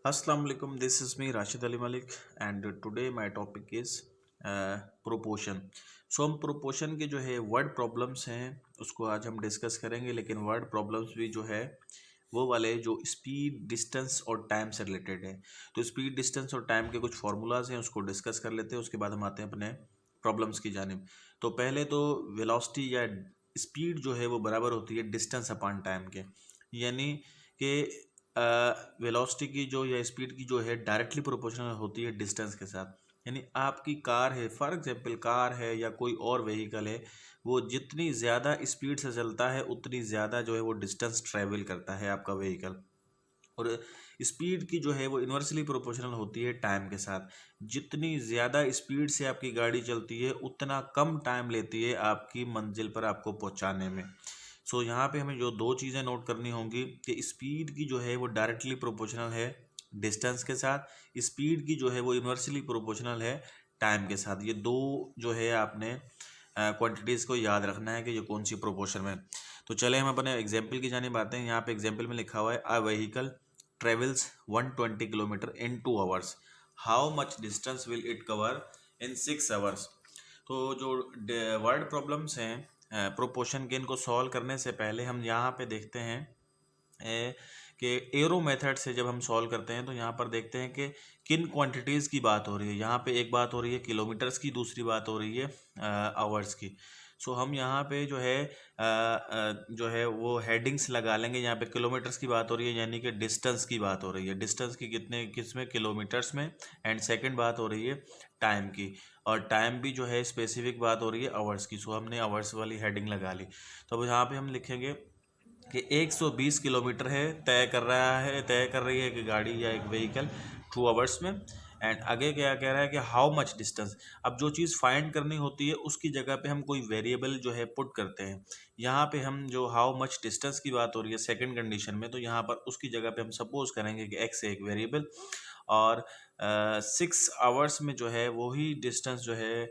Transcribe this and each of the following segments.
Assalamu alaikum. This is me Rashid Ali Malik and today my topic is proportion. So हम proportion के जो है word problems हैं उसको आज हम डिस्कस करेंगे, लेकिन वर्ड प्रॉब्लम्स भी जो है वो वाले जो स्पीड, डिस्टेंस और टाइम से रिलेटेड है. तो स्पीड, डिस्टेंस और टाइम के कुछ फार्मूलाज हैं, उसको डिस्कस कर लेते हैं. उसके बाद हम आते हैं अपने प्रॉब्लम्स की जानिब. तो पहले तो वेलोसिटी या स्पीड जो है वो बराबर होती है डिस्टेंस अपॉन टाइम के. यानी कि वेलोसिटी की जो या स्पीड की जो है डायरेक्टली प्रोपोर्शनल होती है डिस्टेंस के साथ. यानी आपकी कार है, फॉर एग्जांपल कार है या कोई और व्हीकल है, वो जितनी ज़्यादा स्पीड से चलता है उतनी ज़्यादा जो है वो डिस्टेंस ट्रैवल करता है आपका व्हीकल. और स्पीड की जो है वो इन्वर्सली प्रोपोर्शनल होती है टाइम के साथ. जितनी ज़्यादा स्पीड से आपकी गाड़ी चलती है उतना कम टाइम लेती है आपकी मंजिल पर आपको पहुंचाने में. सो यहाँ पे हमें जो दो चीज़ें नोट करनी होंगी कि स्पीड की जो है वो डायरेक्टली प्रोपोर्शनल है डिस्टेंस के साथ, स्पीड की जो है वो इन्वर्सली प्रोपोर्शनल है टाइम के साथ. ये दो जो है आपने क्वांटिटीज़ को याद रखना है कि ये कौन सी प्रोपोर्शन में. तो चले हम अपने एग्जाम्पल की जानिब आते हैं. यहाँ पे एग्जाम्पल में लिखा हुआ है a vehicle travels 120 kilometre in 2 hours. How much distance will it cover in 6 hours. तो जो वर्ड प्रॉब्लम्स हैं प्रोपोर्शन के, इनको सॉल्व करने से पहले हम यहाँ पे देखते हैं कि एरो मेथड से जब हम सॉल्व करते हैं तो यहाँ पर देखते हैं कि किन क्वांटिटीज़ की बात हो रही है. यहाँ पे एक बात हो रही है किलोमीटर्स की, दूसरी बात हो रही है आवर्स की. सो हम यहाँ पे जो है वो हेडिंग्स लगा लेंगे. यहाँ पे किलोमीटर्स की बात हो रही है यानी कि डिस्टेंस की बात हो रही है. डिस्टेंस की किस में, किलोमीटर्स में. एंड सेकंड बात हो रही है टाइम की, और टाइम भी जो है स्पेसिफिक बात हो रही है आवर्स की. सो हमने आवर्स वाली हेडिंग लगा ली. तो अब यहाँ पे हम लिखेंगे कि 120 किलोमीटर है तय कर रही है कि गाड़ी या एक व्हीकल 2 आवर्स में. एंड आगे क्या कह रहा है कि हाउ मच डिस्टेंस. अब जो चीज़ फाइंड करनी होती है उसकी जगह पे हम कोई वेरिएबल जो है पुट करते हैं. यहाँ पे हम जो हाउ मच डिस्टेंस की बात हो रही है सेकंड कंडीशन में, तो यहाँ पर उसकी जगह पे हम सपोज करेंगे कि एक्स है एक वेरिएबल, और 6 आवर्स में जो है वही डिस्टेंस जो है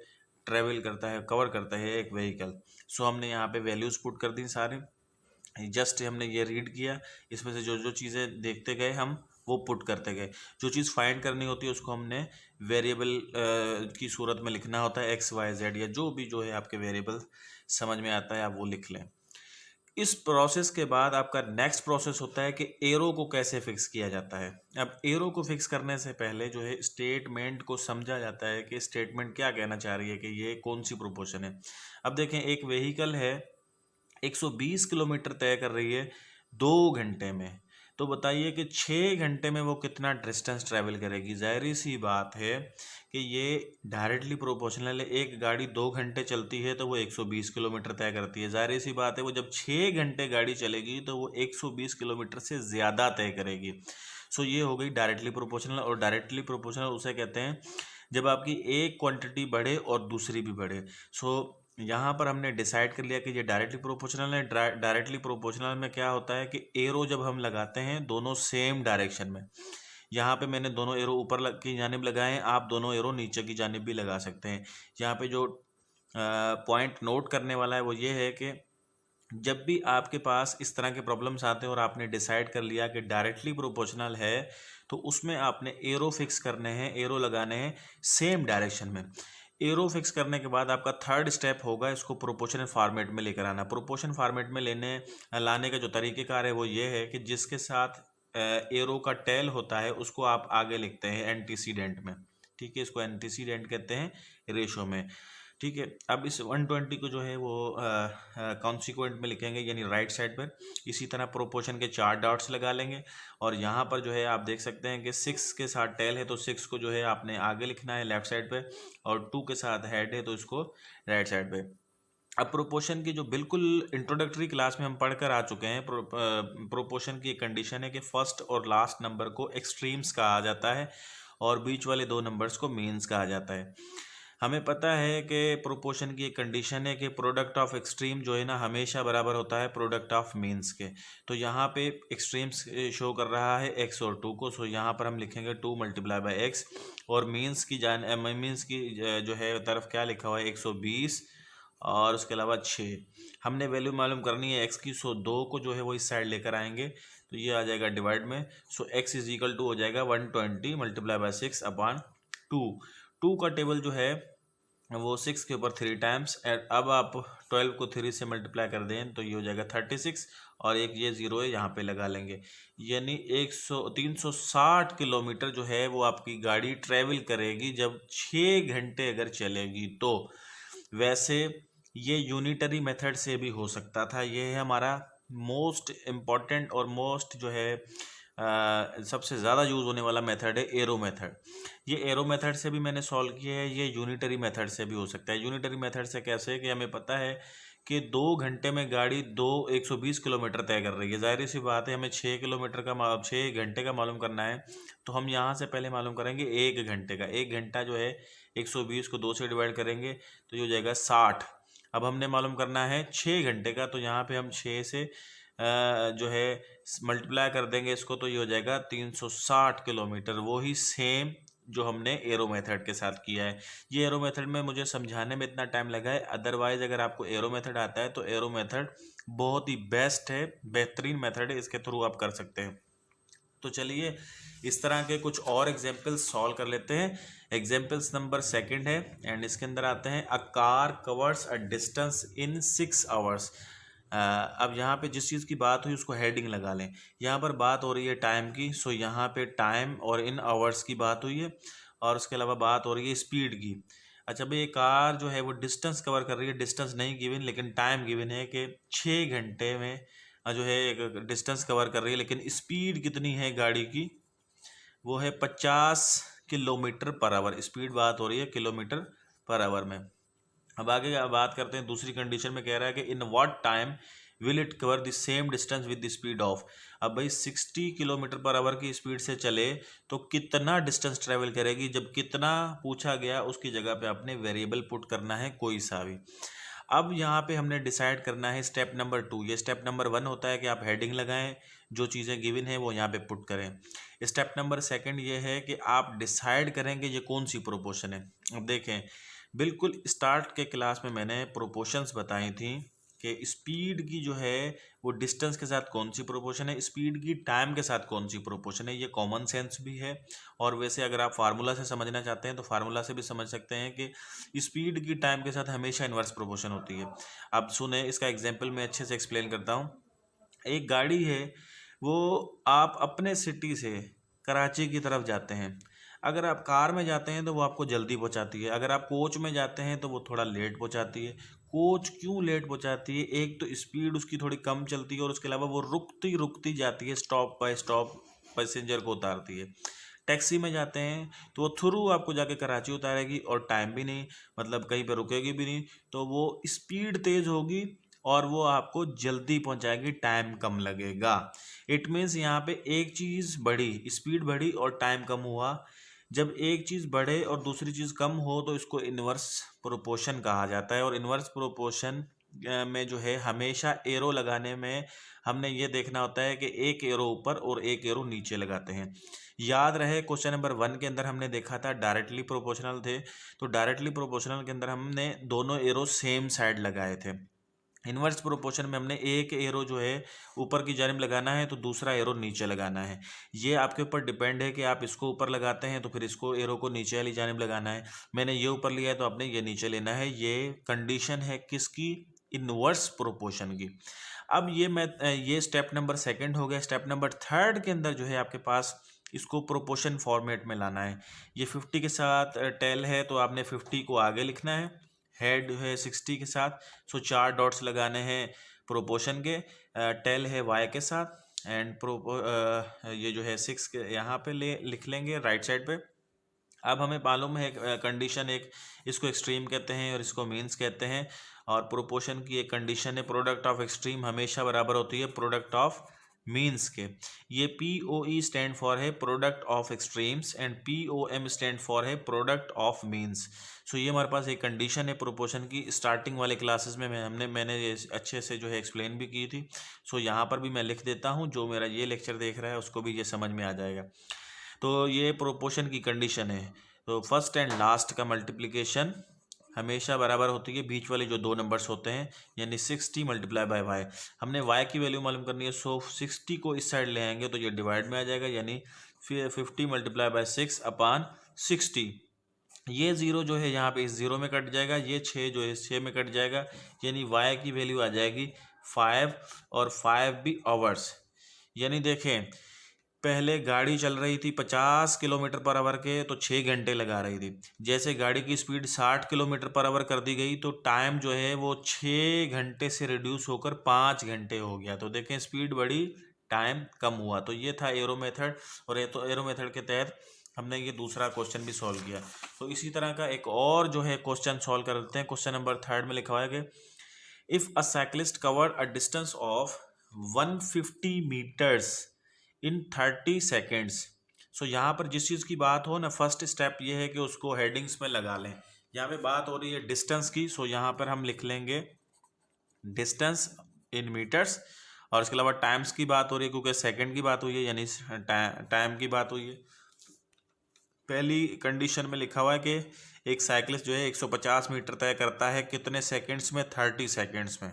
ट्रेवल करता है, कवर करता है एक व्हीकल. सो हमने यहाँ पे वैल्यूज़ पुट कर दी सारी. जस्ट हमने ये रीड किया, इसमें से जो जो चीज़ें देखते गए हम वो पुट करते गए. जो चीज़ फाइंड करनी होती है उसको हमने वेरिएबल की सूरत में लिखना होता है, एक्स वाई जेड या जो भी जो है आपके वेरिएबल समझ में आता है आप वो लिख लें. इस प्रोसेस के बाद आपका नेक्स्ट प्रोसेस होता है कि एरो को कैसे फिक्स किया जाता है. अब एरो को फिक्स करने से पहले जो है स्टेटमेंट को समझा जाता है कि स्टेटमेंट क्या कहना चाह रही है कि ये कौन सी प्रोपोर्शन है. अब देखें, एक व्हीकल है 120 किलोमीटर तय कर रही है 2 घंटे में. तो बताइए कि 6 घंटे में वो कितना डिस्टेंस ट्रैवल करेगी. जाहिर सी बात है कि ये डायरेक्टली प्रोपोर्शनल है. एक गाड़ी 2 घंटे चलती है तो वो 120 किलोमीटर तय करती है. जाहिर सी बात है वो जब 6 घंटे गाड़ी चलेगी तो वो 120 किलोमीटर से ज़्यादा तय करेगी. सो ये हो गई डायरेक्टली प्रोपोर्शनल. और डायरेक्टली प्रोपोर्शनल उसे कहते हैं जब आपकी एक क्वांटिटी बढ़े और दूसरी भी बढ़े. सो यहाँ पर हमने डिसाइड कर लिया कि ये डायरेक्टली प्रोपोर्शनल है. डायरेक्टली प्रोपोर्शनल में क्या होता है कि एरो जब हम लगाते हैं दोनों सेम डायरेक्शन में. यहाँ पे मैंने दोनों एरो ऊपर की जानिब लगाए हैं, आप दोनों एरो नीचे की जानिब भी लगा सकते हैं. यहाँ पे जो पॉइंट नोट करने वाला है वो ये है कि जब भी आपके पास इस तरह के प्रॉब्लम्स आते हैं और आपने डिसाइड कर लिया कि डायरेक्टली प्रोपोर्शनल है, तो उसमें आपने एरो फिक्स करने हैं, एरो लगाने हैं सेम डायरेक्शन में. एरो फिक्स करने के बाद आपका थर्ड स्टेप होगा इसको प्रोपोर्शनल फॉर्मेट में लेकर आना. प्रोपोर्शन फॉर्मेट में लाने का जो तरीक़ेकार है वो ये है कि जिसके साथ एरो का टेल होता है उसको आप आगे लिखते हैं एंटीसीडेंट में. ठीक है, इसको एंटीसीडेंट कहते हैं रेशो में. ठीक है, अब इस 120 को जो है वो कॉन्सिक्वेंट में लिखेंगे यानी राइट साइड पर. इसी तरह प्रोपोर्शन के 4 डॉट्स लगा लेंगे, और यहाँ पर जो है आप देख सकते हैं कि 6 के साथ टेल है तो 6 को जो है आपने आगे लिखना है लेफ्ट साइड पे, और 2 के साथ हेड है तो इसको राइट साइड पे. अब प्रोपोर्शन की जो बिल्कुल इंट्रोडक्टरी क्लास में हम पढ़कर आ चुके हैं, प्रोपोर्शन की एक कंडीशन है कि फर्स्ट और लास्ट नंबर को एक्सट्रीम्स कहा जाता है और बीच वाले 2 नंबर्स को मीन्स कहा जाता है. हमें पता है कि प्रोपोर्शन की एक कंडीशन है कि प्रोडक्ट ऑफ एक्सट्रीम जो है ना हमेशा बराबर होता है प्रोडक्ट ऑफ मीन्स के. तो यहाँ पे एक्सट्रीम्स शो कर रहा है x और 2 को. सो यहाँ पर हम लिखेंगे 2 मल्टीप्लाई बाई एक्स, और मीन्स की जो है तरफ क्या लिखा हुआ है 120 और उसके अलावा 6. हमने वैल्यू मालूम करनी है x की. सो 2 को जो है वो इस साइड लेकर आएंगे तो ये आ जाएगा डिवाइड में। सो x इज इक्वल टू हो जाएगा 120 मल्टीप्लाई बाय 6 अपॉन 2। 2 का टेबल जो है वो 6 के ऊपर 3 टाइम्स, एंड अब आप 12 को 3 से मल्टीप्लाई कर दें तो ये हो जाएगा 36, और एक ये जीरो है यहाँ पे लगा लेंगे, यानी 360 किलोमीटर जो है वो आपकी गाड़ी ट्रेवल करेगी जब 6 घंटे अगर चलेगी तो। वैसे ये यूनिटरी मेथड से भी हो सकता था। ये है हमारा मोस्ट इम्पॉर्टेंट और मोस्ट जो है सबसे ज़्यादा यूज़ होने वाला मेथड है एरो मेथड। ये एरो मेथड से भी मैंने सॉल्व किया है, ये यूनिटरी मेथड से भी हो सकता है। यूनिटरी मेथड से कैसे, कि हमें पता है कि 2 घंटे में गाड़ी 120 किलोमीटर तय कर रही है। जाहिर सी बात है, हमें 6 घंटे का मालूम करना है, तो हम यहाँ से पहले मालूम करेंगे 1 घंटे का। 1 घंटा जो है 120 को 2 से डिवाइड करेंगे तो ये हो जाएगा 60। अब हमने मालूम करना है 6 घंटे का, तो यहाँ पे हम 6 से जो है मल्टीप्लाई कर देंगे इसको, तो ये हो जाएगा 360 किलोमीटर। वही सेम जो हमने एरो मेथड के साथ किया है। ये एरो मेथड में मुझे समझाने में इतना टाइम लगा है, अदरवाइज अगर आपको एरो मेथड आता है तो एरो मेथड बहुत ही बेस्ट है, बेहतरीन मेथड है, इसके थ्रू आप कर सकते हैं। तो चलिए इस तरह के कुछ और एग्जाम्पल्स सॉल्व कर लेते हैं। एग्जाम्पल्स नंबर 2 है, एंड इसके अंदर आते हैं a car covers a distance in 6 hours. अब यहाँ पे जिस चीज़ की बात हुई उसको हेडिंग लगा लें। यहाँ पर बात हो रही है टाइम की, सो यहाँ पे टाइम और इन आवर्स की बात हुई है, और उसके अलावा बात हो रही है स्पीड की। अच्छा भाई, ये कार जो है वो डिस्टेंस कवर कर रही है, डिस्टेंस नहीं गिवन लेकिन टाइम गिवन है कि 6 घंटे में जो है एक डिस्टेंस कवर कर रही है, लेकिन स्पीड कितनी है गाड़ी की, वो है 50 किलोमीटर पर आवर। स्पीड बात हो रही है किलोमीटर पर आवर में। अब आगे बात करते हैं दूसरी कंडीशन में, कह रहा है कि in what time will it cover the same distance with the speed of. अब भाई 60 किलोमीटर पर आवर की स्पीड से चले तो कितना डिस्टेंस ट्रेवल करेगी, जब कितना पूछा गया उसकी जगह पे आपने वेरिएबल पुट करना है कोई सा भी। अब यहाँ पे हमने डिसाइड करना है स्टेप नंबर 2। ये स्टेप नंबर 1 होता है कि आप हेडिंग लगाएं, जो चीज़ें गिवन है वो यहाँ पे पुट करें। स्टेप नंबर 2 ये है कि आप डिसाइड करेंगे ये कौन सी प्रोपोर्शन है। अब देखें, बिल्कुल स्टार्ट के क्लास में मैंने प्रोपोर्शंस बताई थी कि स्पीड की जो है वो डिस्टेंस के साथ कौन सी प्रोपोर्शन है, स्पीड की टाइम के साथ कौन सी प्रोपोर्शन है। ये कॉमन सेंस भी है, और वैसे अगर आप फार्मूला से समझना चाहते हैं तो फार्मूला से भी समझ सकते हैं कि स्पीड की टाइम के साथ हमेशा इन्वर्स प्रोपोर्शन होती है। अब सुने, इसका एग्जाम्पल मैं अच्छे से एक्सप्लेन करता हूँ। एक गाड़ी है, वो आप अपने सिटी से कराची की तरफ जाते हैं। अगर आप कार में जाते हैं तो वो आपको जल्दी पहुंचाती है, अगर आप कोच में जाते हैं तो वो थोड़ा लेट पहुंचाती है। कोच क्यों लेट पहुंचाती है, एक तो स्पीड उसकी थोड़ी कम चलती है, और उसके अलावा वो रुकती रुकती जाती है, स्टॉप बाय स्टॉप पैसेंजर को उतारती है। टैक्सी में जाते हैं तो वो थ्रू आपको जाके कराची उतारेगी, और टाइम भी नहीं, मतलब कहीं पर रुकेगी भी नहीं, तो वो स्पीड तेज़ होगी और वो आपको जल्दी पहुंचाएगी, टाइम कम लगेगा। इट मीन्स यहाँ पे एक चीज़ बढ़ी, स्पीड बढ़ी और टाइम कम हुआ। जब एक चीज़ बढ़े और दूसरी चीज़ कम हो तो इसको इन्वर्स प्रोपोर्शन कहा जाता है। और इन्वर्स प्रोपोर्शन में जो है हमेशा एरो लगाने में हमने ये देखना होता है कि एक एरो ऊपर और एक एरो नीचे लगाते हैं। याद रहे क्वेश्चन नंबर 1 के अंदर हमने देखा था डायरेक्टली प्रोपोर्शनल थे, तो डायरेक्टली प्रोपोर्शनल के अंदर हमने दोनों एरो सेम साइड लगाए थे। इन्वर्स प्रोपोर्शन में हमने एक एरो जो है ऊपर की जानिब लगाना है तो दूसरा एरो नीचे लगाना है। ये आपके ऊपर डिपेंड है कि आप इसको ऊपर लगाते हैं तो फिर इसको एरो को नीचे वाली जानिब लगाना है। मैंने ये ऊपर लिया है तो आपने ये नीचे लेना है। ये कंडीशन है किसकी, इन्वर्स प्रोपोर्शन की। अब ये स्टेप नंबर 2 हो गया। स्टेप नंबर 3 के अंदर जो है आपके पास इसको प्रोपोर्शन फॉर्मेट में लाना है। ये 50 के साथ टेल है तो आपने 50 को आगे लिखना है, हेड है 60 के साथ, सो 4 डॉट्स लगाने हैं प्रोपोर्शन के। टेल है वाई के साथ, एंड ये जो है 6 के यहाँ पे लिख लेंगे राइट साइड पे। अब हमें मालूम है कंडीशन एक, इसको एक्सट्रीम कहते हैं और इसको मीन्स कहते हैं, और प्रोपोर्शन की एक कंडीशन है प्रोडक्ट ऑफ एक्सट्रीम हमेशा बराबर होती है प्रोडक्ट ऑफ मीन्स के। ये POE स्टैंड फॉर है product of extremes, and POM stand for है प्रोडक्ट ऑफ मीन्स। सो ये हमारे पास एक कंडीशन है प्रोपोर्शन की। स्टार्टिंग वाले क्लासेस में मैंने ये अच्छे से जो है एक्सप्लेन भी की थी। सो यहाँ पर भी मैं लिख देता हूँ, जो मेरा ये लेक्चर देख रहा है उसको भी ये समझ में आ जाएगा। तो ये प्रोपोर्शन की कंडीशन है। तो फर्स्ट एंड लास्ट का मल्टीप्लिकेशन हमेशा बराबर होती है बीच वाले जो दो नंबर्स होते हैं, यानी 60 मल्टीप्लाई बाय वाई। हमने वाई की वैल्यू मालूम करनी है, सो 60 को इस साइड ले आएंगे तो ये डिवाइड में आ जाएगा, यानी फिर 50 मल्टीप्लाई बाय 6 अपॉन 60। ये जीरो जो है यहाँ पे इस जीरो में कट जाएगा, ये 6 जो है 6 में कट जाएगा, यानी वाई की वैल्यू आ जाएगी 5, और 5 भी आवर्स। यानी देखें, पहले गाड़ी चल रही थी 50 किलोमीटर पर आवर के तो 6 घंटे लगा रही थी। जैसे गाड़ी की स्पीड 60 किलोमीटर पर आवर कर दी गई तो टाइम जो है वो 6 घंटे से रिड्यूस होकर 5 घंटे हो गया। तो देखें, स्पीड बढ़ी, टाइम कम हुआ। तो ये था एरो मेथड, और ये तो एरो मेथड के तहत हमने ये दूसरा क्वेश्चन भी सॉल्व किया। तो इसी तरह का एक और जो है क्वेश्चन सॉल्व कर लेते हैं। क्वेश्चन नंबर 3 में लिखा हुआ है कि if a cyclist cover a distance of 150 metres in 30 seconds. So यहाँ पर जिस चीज़ की बात हो ना, फर्स्ट स्टेप ये है कि उसको हेडिंग्स में लगा लें। यहाँ पे बात हो रही है डिस्टेंस की, सो यहाँ पर हम लिख लेंगे डिस्टेंस इन मीटर्स, और इसके अलावा टाइम्स की बात हो रही है क्योंकि सेकंड की बात हुई है, यानी टाइम की बात हुई है। पहली कंडीशन में लिखा हुआ है कि एक साइकिलिस्ट जो है 150 मीटर तय करता है कितने सेकंड्स में, 30 सेकंड्स में।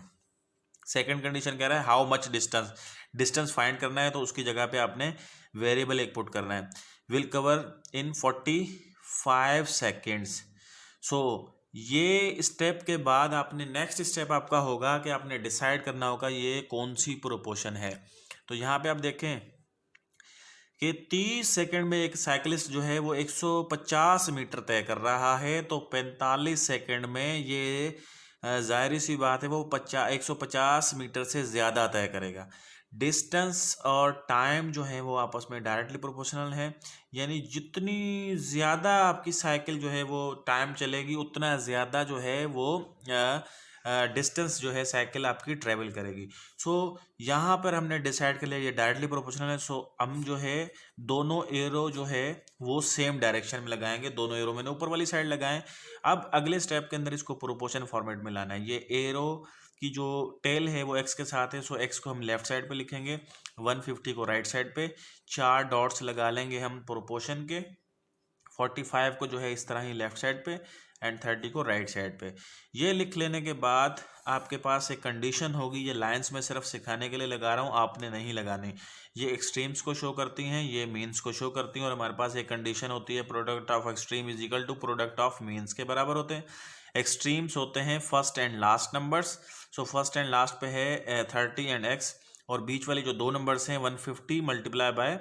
सेकंड कंडीशन कह रहा है how much distance, distance find करना है तो उसकी जगह पे आपने वेरिएबल एक पुट करना है। Will cover in 45 seconds. So ये स्टेप के बाद आपने नेक्स्ट स्टेप आपका होगा कि आपने डिसाइड करना होगा ये कौन सी प्रोपोर्शन है। तो यहाँ पे आप देखें कि 30 सेकंड में एक साइकिलिस्ट जो है वो 150 मीटर तय कर रहा है, तो 45 सेकंड में ये जाहिर सी बात है वो 150 मीटर से ज़्यादा तय करेगा। डिस्टेंस और टाइम जो है वो आपस में डायरेक्टली प्रोपोर्शनल है, यानी जितनी ज़्यादा आपकी साइकिल जो है वो टाइम चलेगी उतना ज़्यादा जो है वो डिस्टेंस जो है साइकिल आपकी ट्रेवल करेगी। सो यहाँ पर हमने डिसाइड कर लिया ये डायरेक्टली प्रोपोर्शनल है। सो हम जो है दोनों एरो जो है वो सेम डायरेक्शन में लगाएंगे, दोनों एरो मैंने ऊपर वाली साइड लगाएं। अब अगले स्टेप के अंदर इसको प्रोपोर्शन फॉर्मेट में लाना है। ये एरो की जो टेल है वो एक्स के साथ है, सो एक्स को हम लेफ्ट साइड पे लिखेंगे, 150 को राइट साइड पे, 4 डॉट्स लगा लेंगे हम प्रोपोर्शन के, 45 को जो है इस तरह ही लेफ्ट साइड पे एंड 30 को राइट साइड पे। ये लिख लेने के बाद आपके पास एक कंडीशन होगी, ये लाइंस में सिर्फ सिखाने के लिए लगा रहा हूँ, आपने नहीं लगानी। ये एक्सट्रीम्स को शो करती हैं, ये मीन्स को शो करती हैं, और हमारे पास एक कंडीशन होती है product of extreme is equal to product of means के बराबर होते हैं। एक्सट्रीम्स होते हैं first and last numbers. So first and last पे है 30 एंड एक्स, और बीच वाले जो दो नंबर्स हैं 150 मल्टीप्लाई बाय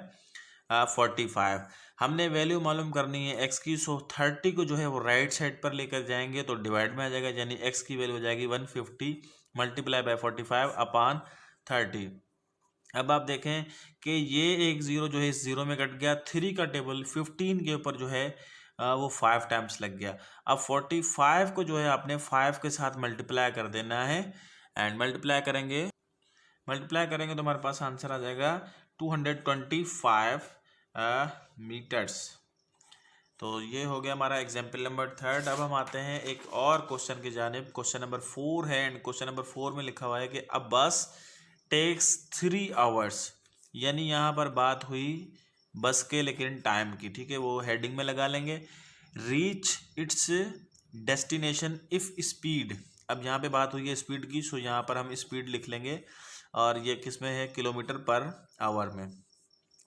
45। हमने वैल्यू मालूम करनी है एक्स की, सो 30 को जो है वो राइट साइड पर लेकर जाएंगे तो डिवाइड में आ जाएगा, यानी एक्स की वैल्यू हो जाएगी 150 मल्टीप्लाई बाय 45 अपॉन 30। अब आप देखें कि ये एक जीरो जो है इस जीरो में कट गया, 3 का टेबल 15 के ऊपर जो है वो 5 टाइम्स लग गया। अब 45 को जो है आपने 5 के साथ मल्टीप्लाई कर देना है, एंड मल्टीप्लाई करेंगे तो हमारे पास आंसर आ जाएगा 225 मीटर्स। तो ये हो गया हमारा एग्जाम्पल नंबर 3। अब हम आते हैं एक और क्वेश्चन की जानिब। क्वेश्चन नंबर 4 है, एंड क्वेश्चन नंबर 4 में लिखा हुआ है कि अ बस टेक्स 3 आवर्स, यानी यहाँ पर बात हुई बस के लेकिन टाइम की, ठीक है, वो हेडिंग में लगा लेंगे। Reach its destination if speed, अब यहाँ पे बात हुई है स्पीड की, सो यहाँ पर हम स्पीड लिख लेंगे, और ये किस में है, किलोमीटर पर आवर में।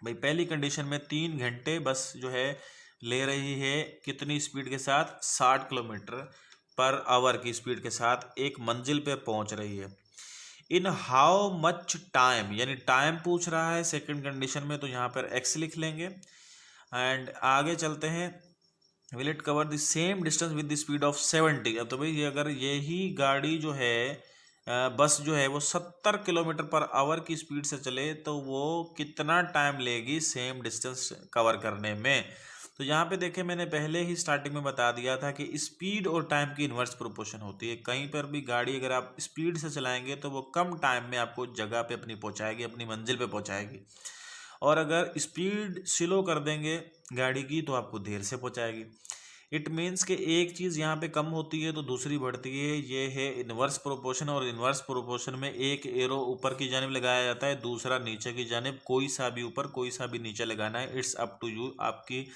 भाई पहली कंडीशन में 3 घंटे बस जो है ले रही है कितनी स्पीड के साथ, 60 किलोमीटर पर आवर की स्पीड के साथ एक मंजिल पे पहुंच रही है। इन हाउ मच टाइम, यानी टाइम पूछ रहा है सेकंड कंडीशन में, तो यहाँ पर एक्स लिख लेंगे। एंड आगे चलते हैं, will it cover the same distance with the speed of 70। अब तो भाई ये अगर यही गाड़ी जो है बस जो है वो 70 किलोमीटर पर आवर की स्पीड से चले तो वो कितना टाइम लेगी सेम डिस्टेंस कवर करने में। तो यहाँ पे देखें, मैंने पहले ही स्टार्टिंग में बता दिया था कि स्पीड और टाइम की इन्वर्स प्रोपोर्शन होती है। कहीं पर भी गाड़ी अगर आप स्पीड से चलाएंगे तो वो कम टाइम में आपको जगह पे अपनी पहुँचाएगी, अपनी मंजिल पे पहुँचाएगी, और अगर स्पीड स्लो कर देंगे गाड़ी की तो आपको देर से पहुँचाएगी। इट मीन्स कि एक चीज़ यहाँ पे कम होती है तो दूसरी बढ़ती है, ये है इन्वर्स प्रोपोर्शन। और इन्वर्स प्रोपोर्शन में एक एरो ऊपर की जानिब लगाया जाता है, दूसरा नीचे की जानिब, कोई सा भी ऊपर कोई सा भी नीचे लगाना है, इट्स अप टू यू, आपकी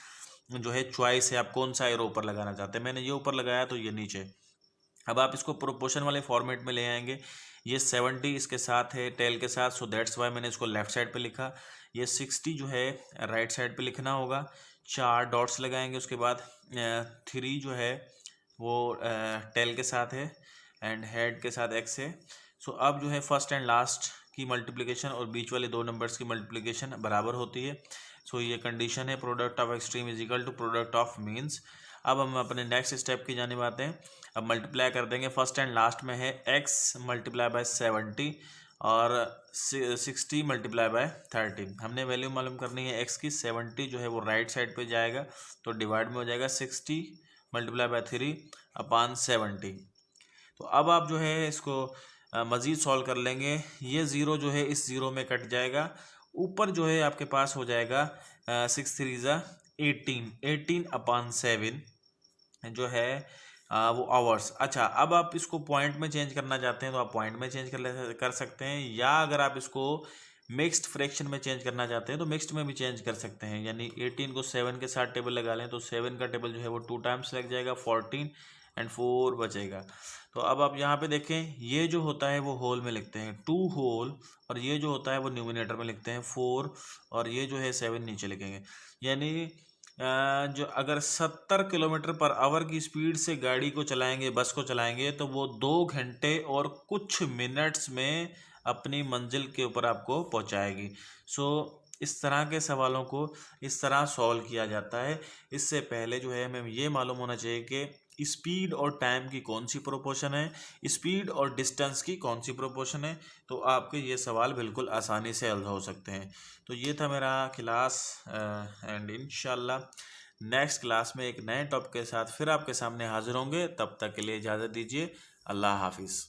जो है चॉइस है, आप कौन सा एरो ऊपर लगाना चाहते हैं। मैंने ये ऊपर लगाया तो ये नीचे। अब आप इसको प्रोपोर्शन वाले फॉर्मेट में ले आएंगे। ये 70 इसके साथ है टेल के साथ, सो दैट्स वाई मैंने इसको लेफ्ट साइड पे लिखा। ये 60 जो है राइट साइड पे लिखना होगा। 4 डॉट्स लगाएंगे, उसके बाद 3 जो है वो टेल के साथ है एंड हेड के साथ एक्स है। सो अब जो है फर्स्ट एंड लास्ट की मल्टीप्लिकेशन और बीच वाले 2 नंबर्स की मल्टीप्लिकेशन बराबर होती है। सो ये कंडीशन है product of extreme is equal to product of means. अब हम अपने नेक्स्ट स्टेप की जानिब आते हैं। अब मल्टीप्लाई कर देंगे, फर्स्ट एंड लास्ट में है x मल्टीप्लाई बाय 70 और 60 मल्टीप्लाई बाय 30। हमने वैल्यू मालूम करनी है x की। 70 जो है वो राइट साइड पे जाएगा तो डिवाइड में हो जाएगा 60 मल्टीप्लाई बाय 3 अपॉन 70। तो अब आप जो है इसको मज़ीद सॉल्व कर लेंगे। ये ज़ीरो जो है इस ज़ीरो में कट जाएगा, ऊपर जो है आपके पास हो जाएगा 6 3 ज़ा 18 अपॉन 7 जो है वो आवर्स। अच्छा, अब आप इसको पॉइंट में चेंज करना चाहते हैं तो आप पॉइंट में चेंज कर सकते हैं, या अगर आप इसको मिक्स्ड फ्रैक्शन में चेंज करना चाहते हैं तो मिक्स्ड में भी चेंज कर सकते हैं। यानी 18 को 7 के साथ टेबल लगा लें तो 7 का टेबल जो है वो 2 टाइम्स लग जाएगा, 14 एंड 4 बचेगा। तो अब आप यहाँ पे देखें, ये जो होता है वो होल में लिखते हैं 2 होल, और ये जो होता है वो न्यूमिनेटर में लिखते हैं 4, और ये जो है 7 नीचे लिखेंगे। यानी जो अगर 70 किलोमीटर पर आवर की स्पीड से गाड़ी को चलाएंगे, बस को चलाएंगे, तो वो 2 घंटे और कुछ मिनट्स में अपनी मंजिल के ऊपर आपको पहुंचाएगी। सो इस तरह के सवालों को इस तरह सॉल्व किया जाता है। इससे पहले जो है हमें ये मालूम होना चाहिए कि स्पीड और टाइम की कौन सी प्रोपोर्शन है, स्पीड और डिस्टेंस की कौन सी प्रोपोर्शन है, तो आपके ये सवाल बिल्कुल आसानी से हल हो सकते हैं। तो ये था मेरा क्लास एंड इंशाल्लाह नेक्स्ट क्लास में एक नए टॉपिक के साथ फिर आपके सामने हाजिर होंगे। तब तक के लिए इजाज़त दीजिए। अल्लाह हाफिज़।